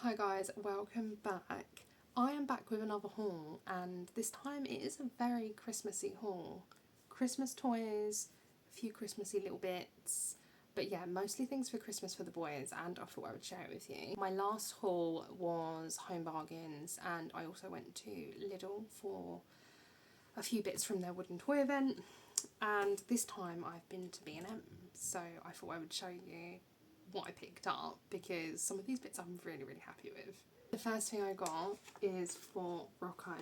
Hi guys, welcome back. I am back with another haul, and this time it is a very Christmassy haul. Christmas toys, a few Christmassy little bits, but yeah, mostly things for Christmas for the boys, and I thought I would share it with you. My last haul was Home Bargains, and I also went to Lidl for a few bits from their wooden toy event, and this time I've been to B&M, so I thought I would show you what I picked up, because some of these bits I'm really happy with. The first thing I got is for Rocco.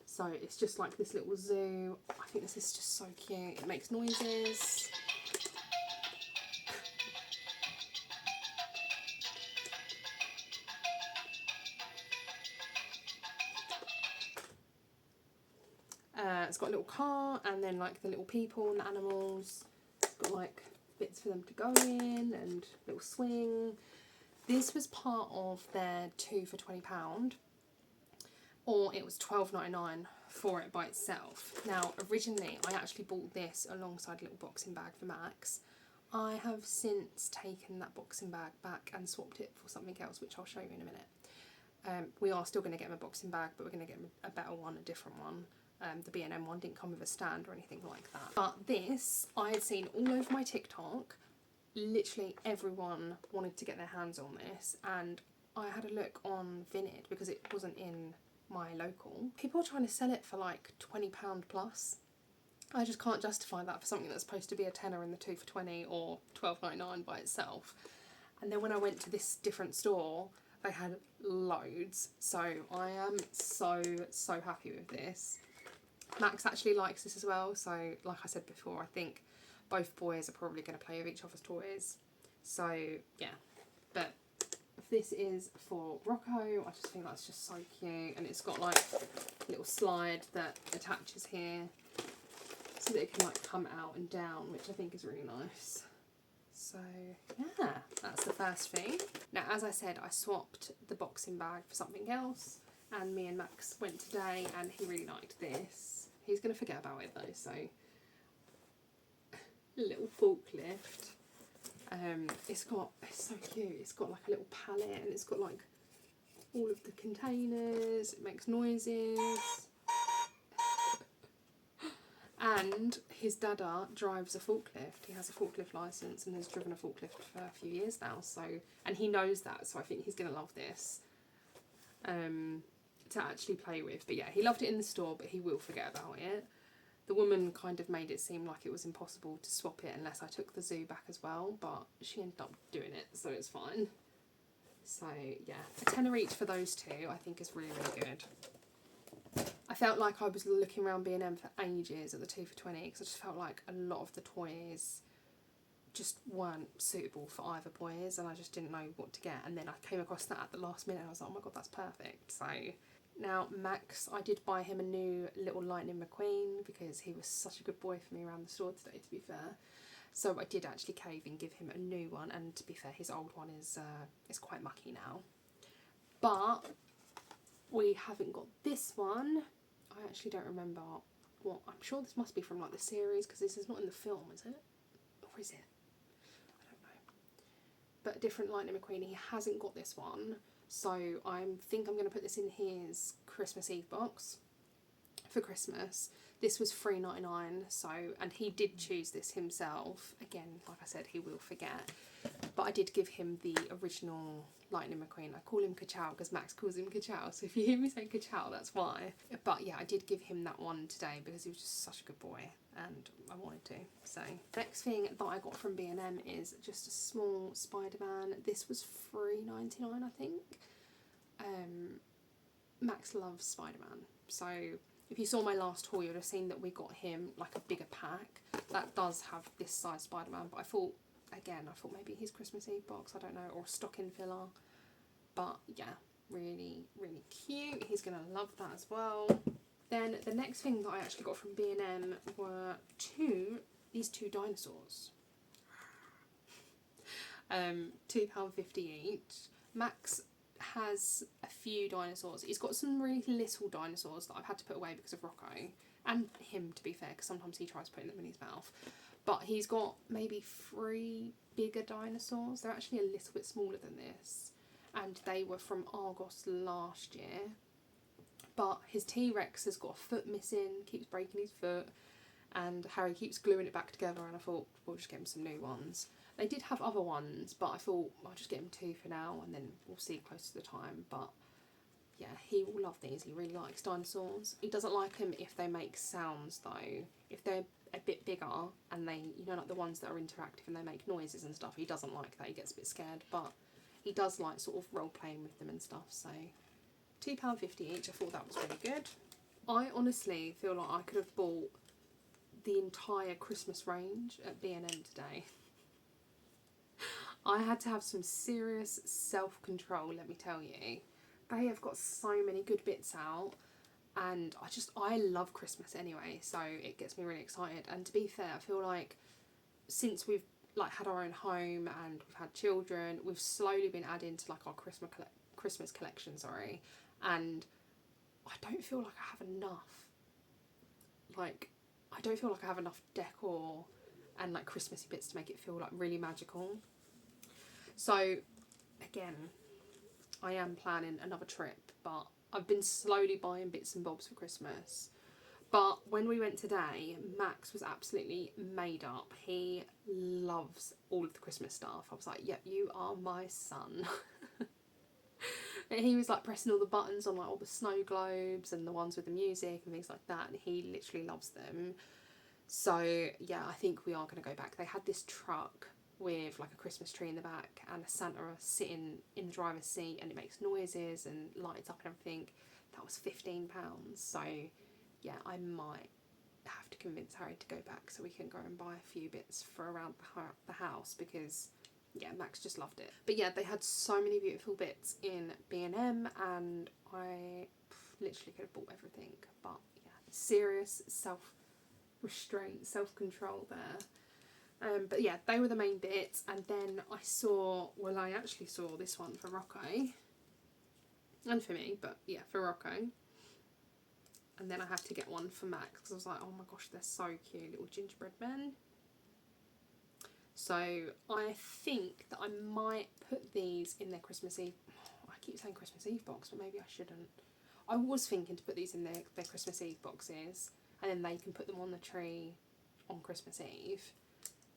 So it's just like this little zoo. I think this is just so cute. It makes noises. It's got a little car and then like the little people and the animals. It's got like bits for them to go in and little swing. This was part of their 2 for £20, or it was £12.99 for it by itself. Now originally I actually bought this alongside a little boxing bag for Max. I have since taken that boxing bag back and swapped it for something else, which I'll show you in a minute. We are still going to get him a boxing bag, but we're going to get him a better one, a different one. The B&M one didn't come with a stand or anything like that. But this, I had seen all over my TikTok. Literally everyone wanted to get their hands on this, and I had a look on Vinted because it wasn't in my local. People are trying to sell it for like £20 plus. I just can't justify that for something that's supposed to be a tenner in the 2 for 20 or £12.99 by itself. And then when I went to this different store, they had loads. So I am so happy with this. Max actually likes this as well, so like I said before, I think both boys are probably going to play with each other's toys. So yeah, but this is for Rocco. I just think that's just so cute, and it's got like a little slide that attaches here so that it can like come out and down, which I think is really nice. So yeah, that's the first thing. Now, as I said, I swapped the boxing bag for something else, and me and Max went today, and he really liked this. He's going to forget about it though, so little forklift. It's so cute. It's got like a little pallet, and it's got like all of the containers. It makes noises. And his dada drives a forklift. He has a forklift license and has driven a forklift for a few years now. So, and he knows that, so I think he's gonna love this to actually play with. But yeah, he loved it in the store, but he will forget about it. The woman kind of made it seem like it was impossible to swap it unless I took the zoo back as well, but she ended up doing it, so it's fine. So yeah, a tenner each for those two I think is really good. I felt like I was looking around B&M for ages at the 2 for 20 because I just felt like a lot of the toys just weren't suitable for either boys, and I just didn't know what to get, and then I came across that at the last minute and I was like, oh my god, that's perfect. So now Max, I did buy him a new little Lightning McQueen because he was such a good boy for me around the store today, to be fair. So I did actually cave and give him a new one, and to be fair, his old one is quite mucky now. But we haven't got this one. I actually don't remember what. I'm sure this must be from like the series, because this is not in the film, is it? Or is it? I don't know. But a different Lightning McQueen. He hasn't got this one. So I think I'm going to put this in his Christmas Eve box for Christmas. This was £3.99, so, and he did choose this himself. Again, like I said, he will forget. But I did give him the original Lightning McQueen. I call him Ka-Chow because Max calls him Ka-Chow, so if you hear me say Ka-Chow, that's why. But yeah, I did give him that one today because he was just such a good boy and I wanted to. So next thing that I got from B&M is just a small Spider-Man. This was £3.99, I think. Max loves Spider-Man, so if you saw my last haul, you'd have seen that we got him like a bigger pack that does have this size Spider-Man, but I thought maybe his Christmas Eve box, I don't know, or a stocking filler. But yeah, really cute. He's gonna love that as well. Then the next thing that I actually got from B&M were these two dinosaurs. £2.50 each. Max has a few dinosaurs. He's got some really little dinosaurs that I've had to put away because of Rocco, and him, to be fair, because sometimes he tries putting them in his mouth. But he's got maybe 3 bigger dinosaurs. They're actually a little bit smaller than this, and they were from Argos last year. But his T-Rex has got a foot missing, keeps breaking his foot, and Harry keeps gluing it back together, and I thought we'll just get him some new ones. They did have other ones, but I thought I'll just get him 2 for now, and then we'll see close to the time. But yeah, he will love these. He really likes dinosaurs. He doesn't like them if they make sounds though. If they're a bit bigger and they, you know, like the ones that are interactive and they make noises and stuff, he doesn't like that. He gets a bit scared, but he does like sort of role playing with them and stuff. So £2.50 each. I thought that was really good. I honestly feel like I could have bought the entire Christmas range at B&M today. I had to have some serious self-control, let me tell you. They have got so many good bits out, and I love Christmas anyway, so it gets me really excited. And to be fair, I feel like since we've like had our own home and we've had children, we've slowly been adding to like our Christmas collection, sorry, and I don't feel like I have enough. Like, I don't feel like I have enough decor and like Christmassy bits to make it feel like really magical. So again, I am planning another trip, but I've been slowly buying bits and bobs for Christmas. But when we went today, Max was absolutely made up. He loves all of the Christmas stuff. I was like, yep, you are my son. And he was like pressing all the buttons on like all the snow globes and the ones with the music and things like that, and he literally loves them. So yeah, I think we are going to go back. They had this truck with like a Christmas tree in the back and a Santa sitting in the driver's seat, and it makes noises and lights up and everything. That was £15. So yeah, I might have to convince Harry to go back so we can go and buy a few bits for around the house, because yeah, Max just loved it. But yeah, they had so many beautiful bits in B&M, and I literally could have bought everything. But yeah, serious self-restraint, self-control there. But yeah, they were the main bits. And then I actually saw this one for Rocco. And for me, but yeah, for Rocco. And then I had to get one for Max, because I was like, oh my gosh, they're so cute, little gingerbread men. So I think that I might put these in their Christmas Eve. I keep saying Christmas Eve box, but maybe I shouldn't. I was thinking to put these in their Christmas Eve boxes, and then they can put them on the tree on Christmas Eve.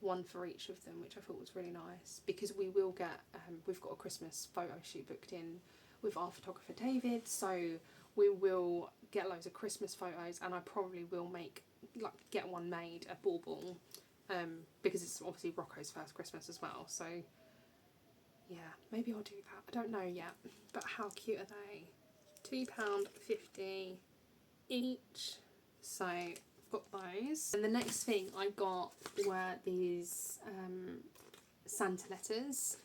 One for each of them, which I thought was really nice, because we will get, we've got a Christmas photo shoot booked in with our photographer David, so we will get loads of Christmas photos, and I probably will get one made at Bauble, because it's obviously Rocco's first Christmas as well, so yeah, maybe I'll do that. I don't know yet, but how cute are they? £2.50 each, so I've got those. And the next thing I got were these Santa letters.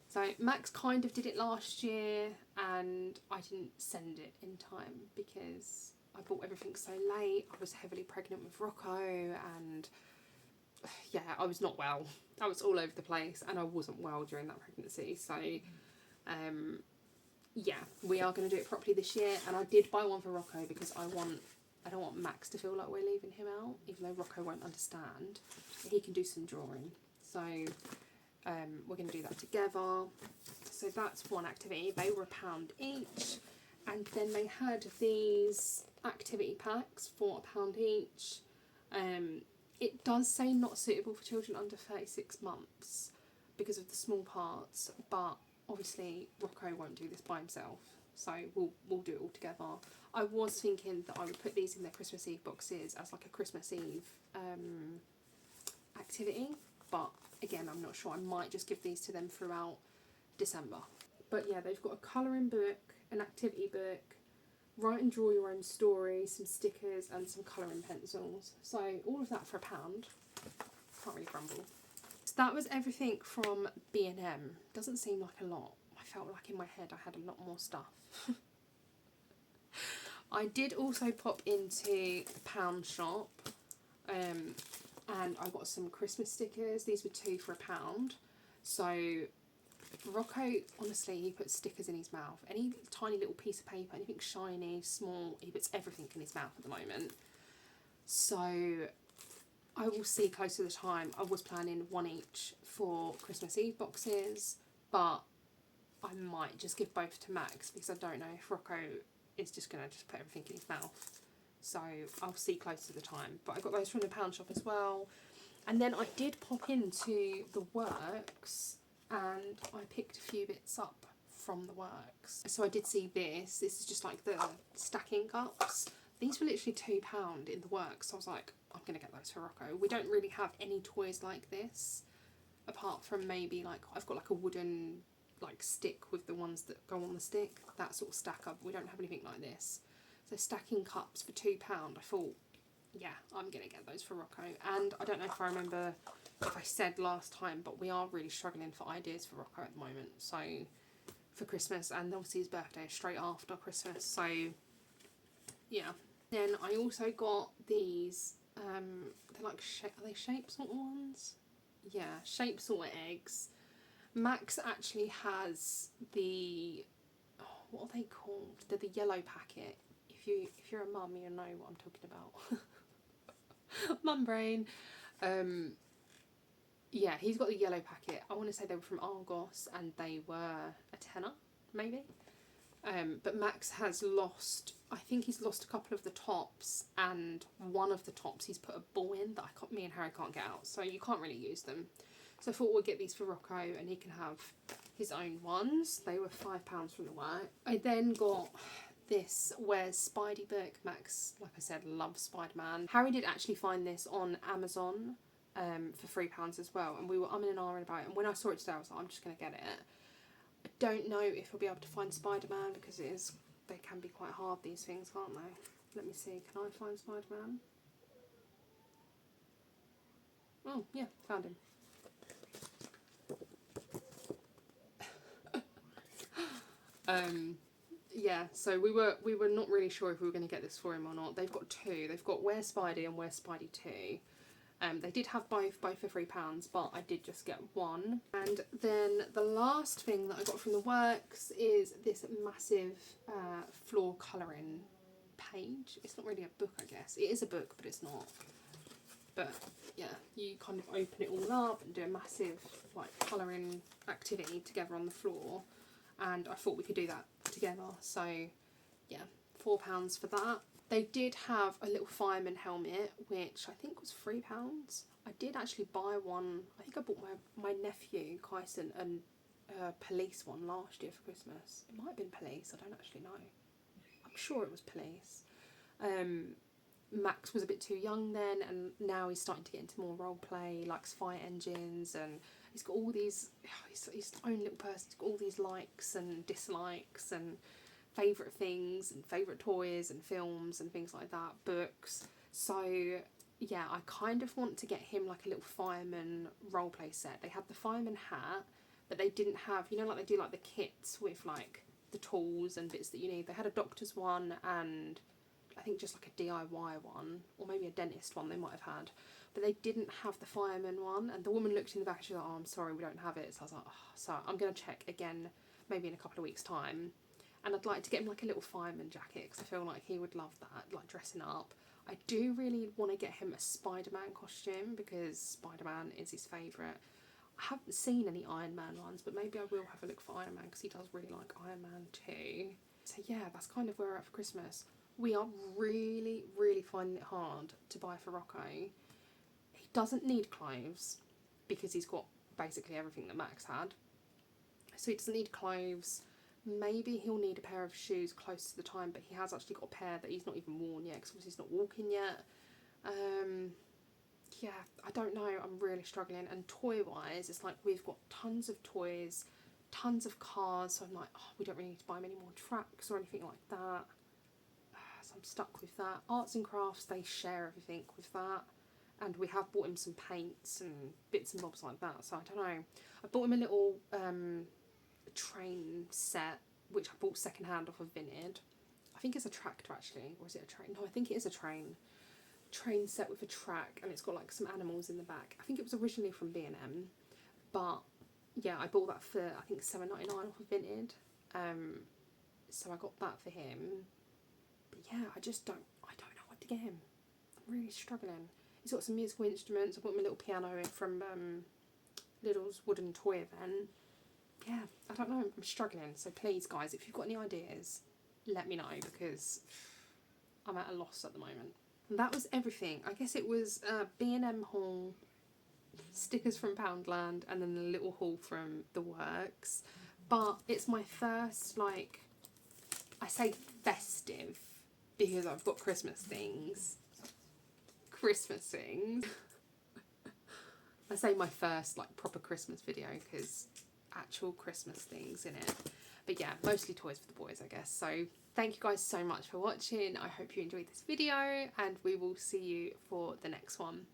So Max kind of did it last year, and I didn't send it in time because I bought everything so late. I was heavily pregnant with Rocco, and yeah, I was not well. I was all over the place, and I wasn't well during that pregnancy. So yeah, we are going to do it properly this year. And I did buy one for Rocco because I don't want Max to feel like we're leaving him out, even though Rocco won't understand. He can do some drawing. So we're going to do that together. So that's one activity. They were £1 each. And then they had these activity packs for £1 each. It does say not suitable for children under 36 months because of the small parts, but obviously Rocco won't do this by himself, so we'll do it all together. I was thinking that I would put these in their Christmas Eve boxes as like a Christmas Eve activity, but again, I'm not sure. I might just give these to them throughout December. But yeah, they've got a colouring book, an activity book, write and draw your own story, some stickers and some colouring pencils. So all of that for £1. Can't really grumble. So that was everything from B&M. Doesn't seem like a lot. I felt like in my head I had a lot more stuff. I did also pop into the pound shop, and I got some Christmas stickers. These were 2 for £1. So Rocco, honestly, he puts stickers in his mouth. Any tiny little piece of paper, anything shiny, small, he puts everything in his mouth at the moment. So I will see close to the time. I was planning one each for Christmas Eve boxes, but I might just give both to Max because I don't know if Rocco is just going to just put everything in his mouth. So I'll see close to the time. But I got those from the pound shop as well. And then I did pop into the Works and I picked a few bits up from the Works. So I did see this. This is just like the stacking cups. These were literally £2 in the Works. So I was like, I'm going to get those for Rocco. We don't really have any toys like this. Apart from maybe like, I've got like a wooden like stick with the ones that go on the stick. That sort of stack up. We don't have anything like this. So stacking cups for £2. I thought, yeah, I'm going to get those for Rocco. And I don't know if I remember if I said last time, but we are really struggling for ideas for Rocco at the moment. So for Christmas, and obviously his birthday is straight after Christmas. So yeah. Then I also got these, they're like, are they shape sort of ones? Yeah, shape sort of eggs. Max actually has the, oh, what are they called? They're the yellow packet. If you're a mum, you know what I'm talking about. Mum brain. Yeah, he's got the yellow packet. I want to say they were from Argos and they were a tenner, maybe. But Max has lost, I think he's lost a couple of the tops, and one of the tops he's put a ball in that me and Harry can't get out, so you can't really use them. So I thought we'll get these for Rocco and he can have his own ones. They were £5 from the Work. I then got this Where's Spidey book. Max, like I said, loves Spider-Man. Harry did actually find this on Amazon for £3 as well, and we were umming and ahhing about it, and when I saw it today I was like, I'm just going to get it. I don't know if I'll be able to find Spider-Man because they can be quite hard, these things, can't they? Let me see, can I find Spider-Man? Oh, yeah, found him. Yeah, so we were not really sure if we were going to get this for him or not. They've got two. They've got Where's Spidey and Where's Spidey 2. They did have both for £3, but I did just get one. And then the last thing that I got from the Works is this massive floor colouring page. It's not really a book, I guess. It is a book, but it's not. But yeah, you kind of open it all up and do a massive like colouring activity together on the floor. And I thought we could do that together. So yeah, £4 for that. They did have a little fireman helmet, which I think was £3. I did actually buy one. I think I bought my nephew, Kyson, a police one last year for Christmas. It might have been police, I don't actually know. I'm sure it was police. Max was a bit too young then, and now he's starting to get into more role play, likes fire engines, and he's got all these, he's his own little person, he's got all these likes and dislikes and favourite things and favourite toys and films and things like that, books. So yeah, I kind of want to get him like a little fireman roleplay set. They had the fireman hat, but they didn't have, you know, like they do like the kits with like the tools and bits that you need. They had a doctor's one and I think just like a DIY one, or maybe a dentist one they might have had, but they didn't have the fireman one. And the woman looked in the back and she was like, oh, I'm sorry, we don't have it. So I was like, oh, so I'm going to check again maybe in a couple of weeks time. And I'd like to get him like a little fireman jacket because I feel like he would love that, like dressing up. I do really want to get him a Spider-Man costume because Spider-Man is his favourite. I haven't seen any Iron Man ones, but maybe I will have a look for Iron Man because he does really like Iron Man too. So yeah, that's kind of where we're at for Christmas. We are really, really finding it hard to buy for Rocco. He doesn't need clothes because he's got basically everything that Max had. So he doesn't need clothes. Maybe he'll need a pair of shoes close to the time, but he has actually got a pair that he's not even worn yet because obviously he's not walking yet. Yeah, I don't know, I'm really struggling. And toy-wise, it's like we've got tons of toys, tons of cars, so I'm like, oh, we don't really need to buy him any more tracks or anything like that. So I'm stuck with that. Arts and crafts, they share everything with that. And we have bought him some paints and bits and bobs like that, so I don't know. I bought him a little train set, which I bought second hand off of Vinted. I think it's a tractor actually, or is it a train? No, I think it is a train set with a track, and it's got like some animals in the back. I think it was originally from B&M, but yeah, I bought that for I think $7.99 off of Vinted. So I got that for him. But yeah, I don't know what to get him. I'm really struggling. He's got some musical instruments. I bought him a little piano from Lidl's wooden toy event. yeah, I don't know, I'm struggling. So please, guys, if you've got any ideas, let me know, because I'm at a loss at the moment. And that was everything. I guess it was B&M haul, stickers from Poundland, and then the little haul from The Works. But it's my first, like, I say festive because I've got Christmas things. I say my first, like, proper Christmas video because actual Christmas things in it. But yeah, mostly toys for the boys, I guess. So thank you guys so much for watching. I hope you enjoyed this video, and we will see you for the next one.